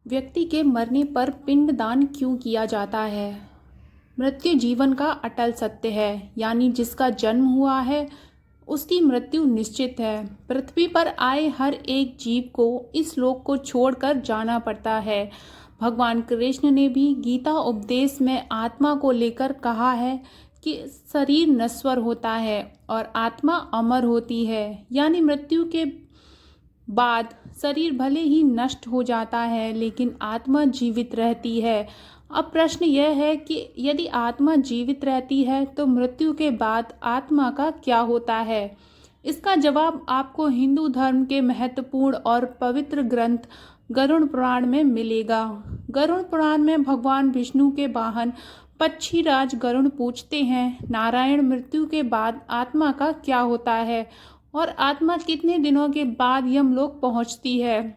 व्यक्ति के मरने पर पिंडदान क्यों किया जाता है? मृत्यु जीवन का अटल सत्य है, यानी जिसका जन्म हुआ है उसकी मृत्यु निश्चित है। पृथ्वी पर आए हर एक जीव को इस लोक को छोड़कर जाना पड़ता है। भगवान कृष्ण ने भी गीता उपदेश में आत्मा को लेकर कहा है कि शरीर नश्वर होता है और आत्मा अमर होती है, यानी मृत्यु के बाद शरीर भले ही नष्ट हो जाता है लेकिन आत्मा जीवित रहती है। अब प्रश्न यह है कि यदि आत्मा जीवित रहती है तो मृत्यु के बाद आत्मा का क्या होता है? इसका जवाब आपको हिंदू धर्म के महत्वपूर्ण और पवित्र ग्रंथ गरुड़ पुराण में मिलेगा। गरुड़ पुराण में भगवान विष्णु के वाहन पक्षीराज गरुड़ पूछते हैं, नारायण, मृत्यु के बाद आत्मा का क्या होता है और आत्मा कितने दिनों के बाद यमलोक पहुंचती है?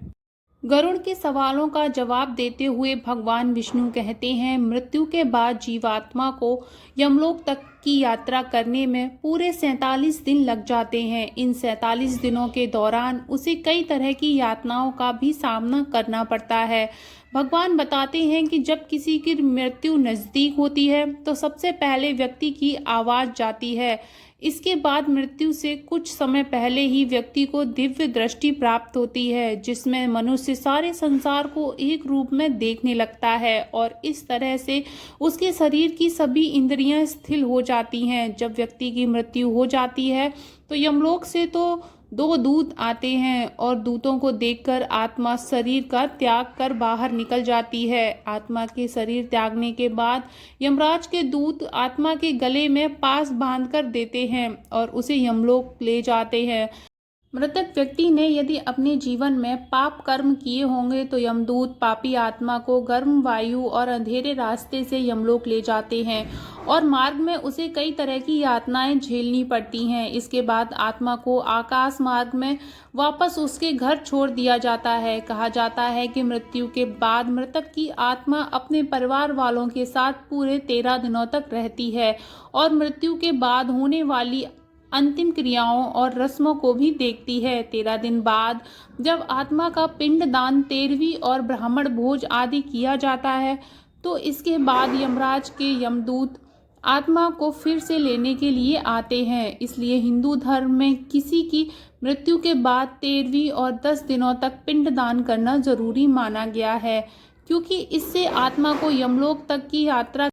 गरुड़ के सवालों का जवाब देते हुए भगवान विष्णु कहते हैं, मृत्यु के बाद जीवात्मा को यमलोक तक की यात्रा करने में पूरे 47 दिन लग जाते हैं। इन 47 दिनों के दौरान उसे कई तरह की यातनाओं का भी सामना करना पड़ता है। भगवान बताते हैं कि जब किसी की मृत्यु नज़दीक होती है तो सबसे पहले व्यक्ति की आवाज़ जाती है। इसके बाद मृत्यु से कुछ समय पहले ही व्यक्ति को दिव्य दृष्टि प्राप्त होती है, जिसमें मनुष्य सारे संसार को एक रूप में देखने लगता है और इस तरह से उसके शरीर की सभी इंद्रियां स्थिर हो जाती हैं। जब व्यक्ति की मृत्यु हो जाती है तो यमलोक से तो 2 दूत आते हैं और दूतों को देखकर आत्मा शरीर का त्याग कर बाहर निकल जाती है। आत्मा के शरीर त्यागने के बाद यमराज के दूत आत्मा के गले में पास बांध कर देते हैं और उसे यमलोक ले जाते हैं। मृतक व्यक्ति ने यदि अपने जीवन में पाप कर्म किए होंगे तो यमदूत पापी आत्मा को गर्म वायु और अंधेरे रास्ते से यमलोक ले जाते हैं और मार्ग में उसे कई तरह की यातनाएं झेलनी पड़ती हैं। इसके बाद आत्मा को आकाश मार्ग में वापस उसके घर छोड़ दिया जाता है। कहा जाता है कि मृत्यु के बाद मृतक की आत्मा अपने परिवार वालों के साथ पूरे 13 दिनों तक रहती है और मृत्यु के बाद होने वाली अंतिम क्रियाओं और रस्मों को भी देखती है। 13 दिन बाद जब आत्मा का पिंडदान, तेरहवीं और ब्राह्मण भोज आदि किया जाता है तो इसके बाद यमराज के यमदूत आत्मा को फिर से लेने के लिए आते हैं। इसलिए हिंदू धर्म में किसी की मृत्यु के बाद 13वीं और 10 दिनों तक पिंडदान करना जरूरी माना गया है, क्योंकि इससे आत्मा को यमलोक तक की यात्रा